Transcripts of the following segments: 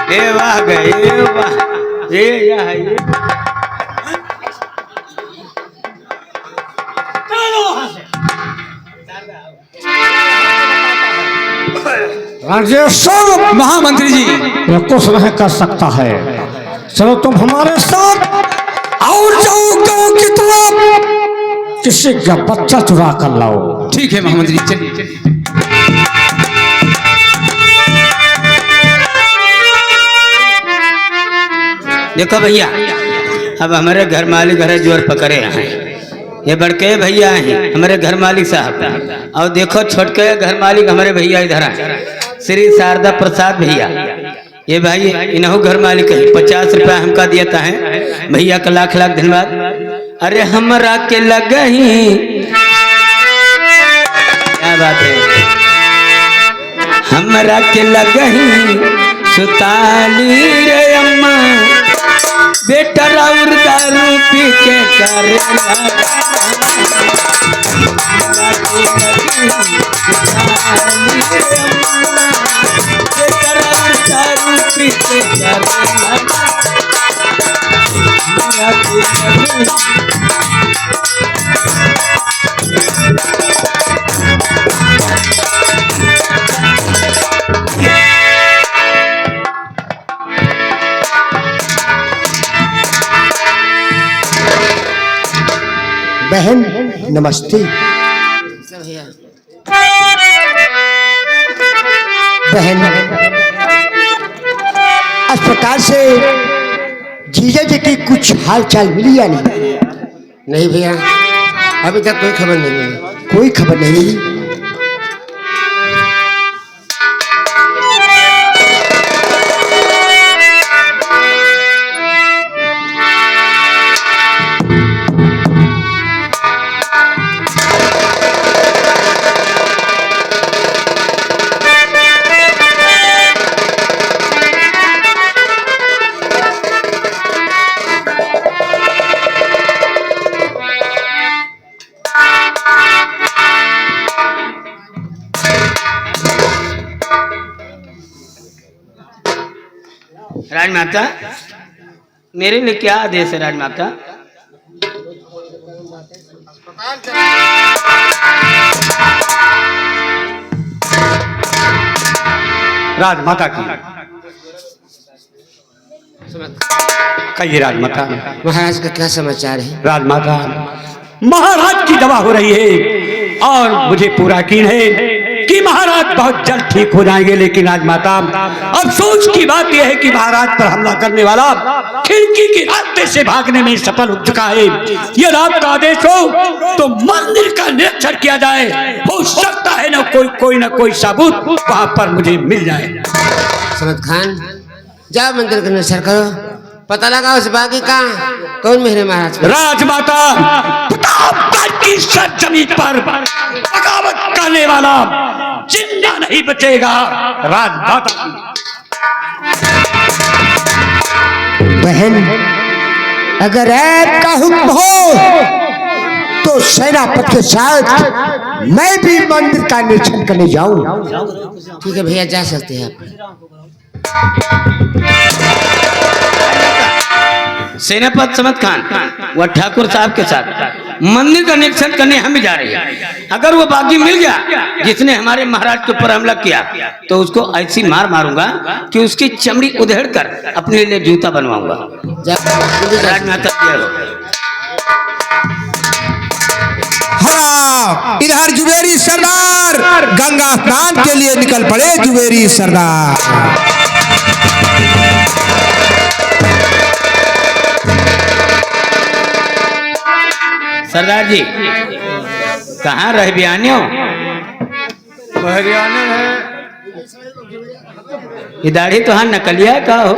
ये वाह गए वाह ये राजेश्वर महामंत्री जी ये कुछ नहीं कर सकता है। चलो तुम हमारे साथ और जाओ गांव की तरफ, किसी का बच्चा चुरा कर लाओ। ठीक है महामंत्री चलिए चलिए। देखो भैया, अब हमारे घर मालिक घर जोर पकड़े हैं, ये बड़के भैया हैं हमारे घर मालिक साहब, और देखो छोटके घर मालिक हमारे भैया इधर हैं, श्री शारदा प्रसाद भैया। ये भाई इन्हों घर मालिक है, 50 रुपया हमका दिया है, भैया का लाख लाख धन्यवाद। अरे हमरा के लगही, क्या बात है, हमरा के लगही सुताली रे अम्मा, बेटा राउर दारू पी के बहन नमस्ते। बहन अस्पताल से जीजा जी की कुछ हाल चाल मिली या नहीं? नहीं भैया, अभी तक कोई खबर नहीं मिली। कोई खबर नहीं मिली। राजमाता, मेरे लिए क्या आदेश है राजमाता? राजमाता की कहिए। राजमाता, महाराज का क्या समाचार है? राजमाता महाराज की दवा हो रही है और मुझे पूरा यकीन है कि महाराज बहुत जल्द ठीक हो जाएंगे। लेकिन राजमाता अफसोस की बात यह है कि महाराज पर हमला करने वाला खिड़की के रास्ते से भागने में सफल हो चुका है। यदि आपका आदेश हो तो मंदिर का निरीक्षण किया जाए, हो सकता है ना कोई सबूत वहां पर मुझे मिल जाए। समद खान, जाओ मंदिर का निरीक्षण करो, पता लगा उस बागी का कौन मेरे महाराज का। राजमाता प्रतापगढ़ की सरजमीन पर बगावत करने वाला जिंदा नहीं बचेगा। राजमाता बहन, अगर आपका हुक्म हो तो सेनापति के साथ मैं भी मंदिर का निरीक्षण करने जाऊं। ठीक है भैया, जा सकते हैं आप। सेनापति समद खान वह ठाकुर साहब के साथ मंदिर का निरीक्षण करने हम भी जा रहे हैं। अगर वो बागी मिल गया जिसने हमारे महाराज के ऊपर हमला किया तो उसको ऐसी मार मारूंगा कि उसकी चमड़ी उधेड़ कर अपने लिए जूता बनवाऊंगा। हाँ, इधर जुबेरी सरदार गंगा स्नान के लिए निकल पड़े। जुबेरी सरदार सरदार जी कहाँ रह बयाने हो? हरियाणा है। ये दाढ़ी तो हाँ नकलिया का हो।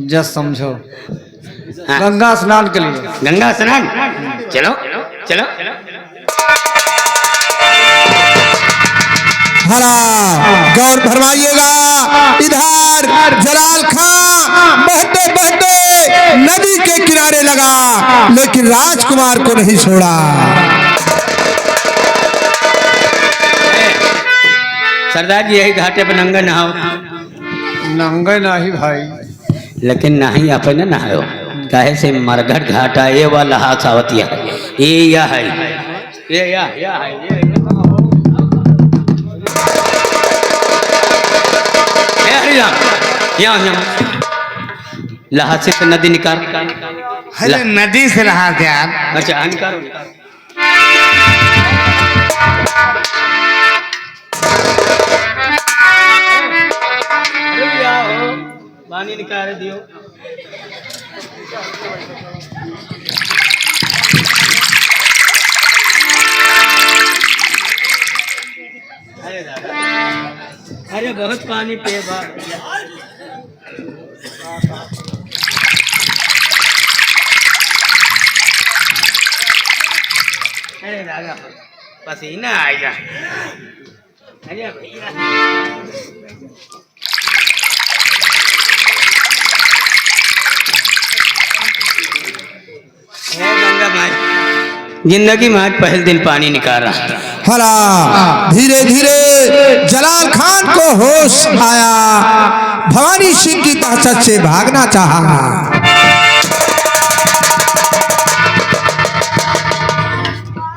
जस्ट समझो, हाँ। गंगा स्नान के लिए। गंगा स्नान, चलो चलो। हरा गौर फरमाइएगा। इधर जलाल खां बहते बहते नदी के किनारे लगा, लेकिन राजकुमार को नहीं छोड़ा। सरदार जी यही घाटे पर नंगा नहाओ। नंगे नाही भाई। लेकिन नहीं अपने नहायो काहे से मरघट घाटा ये वाला हाथ आवतिया ये या है ये या है ये हरिराम यहाँ लहाद से तो नदी निकाल अरे नदी से रहा यार। अच्छा हाँ निकालो पानी निकाल दियो अरे दादा अरे बहुत पानी पे अरे दादा पसीना आएगा अरे भैया गंगा माँ जिंदगी में आज पहले दिन पानी निकाला हला धीरे धीरे जलाल खान को होश आया, भवानी सिंह की ताकत से भागना चाहा।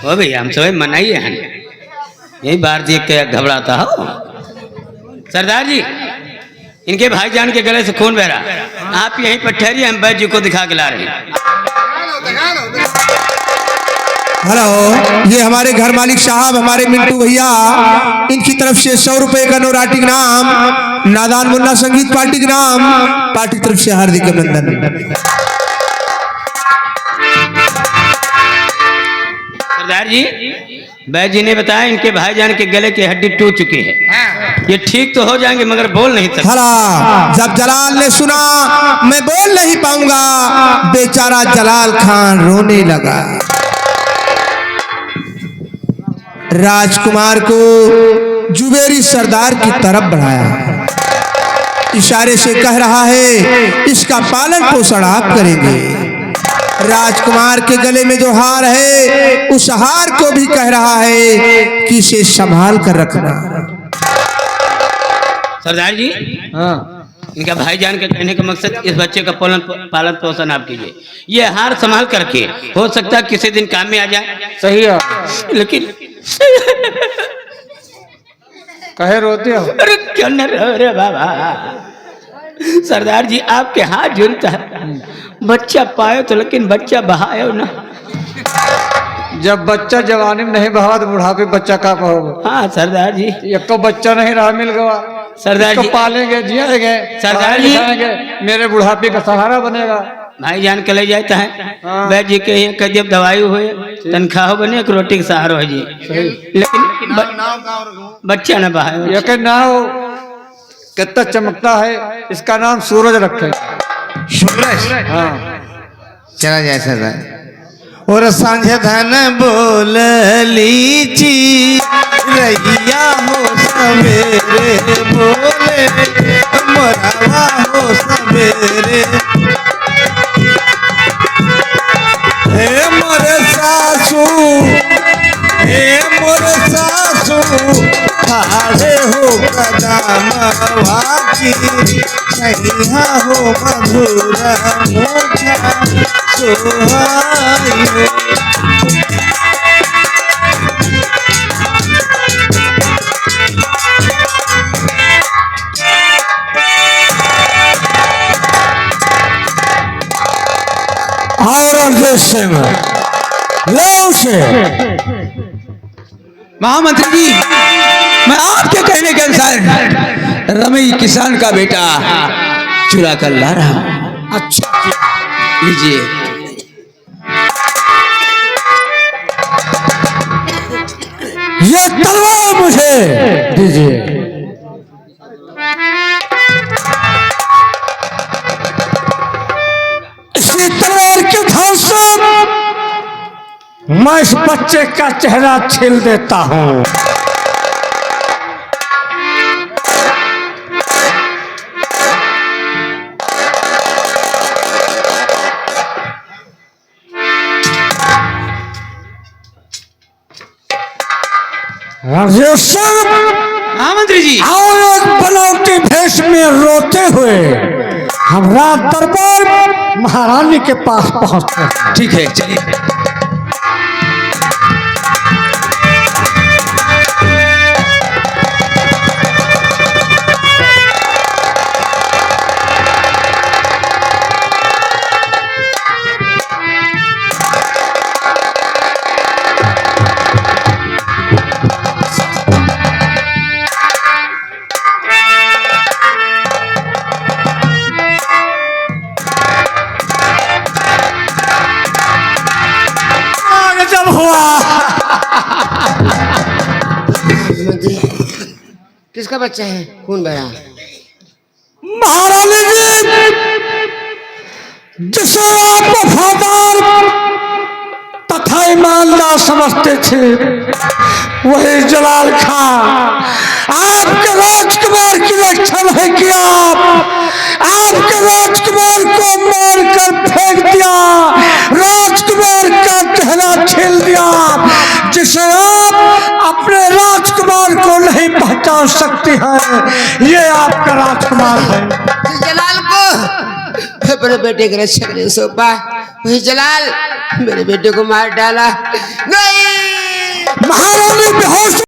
ओ भैया हम सब मनाइए हैं यही बार देख के घबराता हो सरदार जी इनके भाईजान के गले से खून बह रहा आप यहीं पर ठहरिए हम बैद जी को दिखा के ला रहे हैं। हेलो ये हमारे घर मालिक साहब हमारे मिंटू भैया इनकी तरफ से 100 रुपए का नौराटी के नाम नादान मुन्ना संगीत पार्टी के नाम पार्टी की तरफ से हार्दिक अभिनंदन। सरदार जी बैद जी ने बताया इनके भाईजान के गले की हड्डी टूट चुकी है ये ठीक तो हो जाएंगे मगर बोल नहीं सकते। हला जब जलाल ने सुना मैं बोल नहीं पाऊंगा बेचारा जलाल खान रोने लगा। राजकुमार को जुबेरी सरदार की तरफ बढ़ाया, इशारे से कह रहा है इसका पालन पोषण आप करेंगे। राजकुमार के गले में जो हार है उस हार को भी कह रहा है कि इसे संभाल कर रखना। सरदार जी हाँ इनका भाईजान के कहने का मकसद इस बच्चे का पालन पोषण आप कीजिए ये हार संभाल करके हो सकता है किसी दिन काम में आ जाए। सही है। लेकिन कहे रोते हो? अरे क्यों न रो रे बाबा सरदार जी आपके हाथ झूलता है बच्चा पायो तो लेकिन बच्चा बहायो ना। जब बच्चा जवानी में नहीं बहा तो बुढ़ापे बच्चा का पाओगे। हाँ सरदार जी एक तो बच्चा नहीं रहा मिल गया सरदार इसको जी पालेंगे जिएंगे सरदार जी मेरे बुढ़ापे का सहारा बनेगा। भाईजान के ले जाता है हाँ। बैद जी के यहाँ जब दवाई हुए तनख्वाह बने एक रोटी का सहारा हो जी लेकिन बच्चा न बहायो। एक नाव कितना चमकता है इसका नाम सूरज रखे। सूरज हाँ चला जाए सरदार। और सांझ धन बोल लीची रैया हो सवेरे बोले मोरवा हो सवेरे हे मोरे सासू हे मोरे सासू हारे हो कदम वाकी सैया हो मधुरा मोखा सोहाई हो। महामंत्री जी मैं आपके कहने के अनुसार रमई किसान का बेटा चुरा कर ला रहा हूं। अच्छा लीजिए। ये तलवार मुझे दीजिए। इसी तलवार के धार से मैं इस बच्चे का चेहरा छील देता हूं। हाँ मंत्री जी और एक बनावटी भेष में रोते देखते हुए हम रात दरबार महारानी के पास पहुंचते हैं। ठीक है चलिए। जब हुआ मंत्री किसका बच्चा है? खून बह रहा। महारानी जी, जिसे आप वफादार तथा ईमानदार समझते थे वही जलाल खान आपके राजकुमार की रक्षा नहीं किया, आपके राजकुमार को मारकर फेंक दिया, राजकुमार का चेहरा छील दिया। जिसे आप अपने राजकुमार को नहीं पहचान सकती है, ये आपका राजकुमार है। जलाल को अपने बेटे की रक्षा के लिए सौंपा, वही जलाल मेरे बेटे को मार डाला। नहीं महारानी बेहोश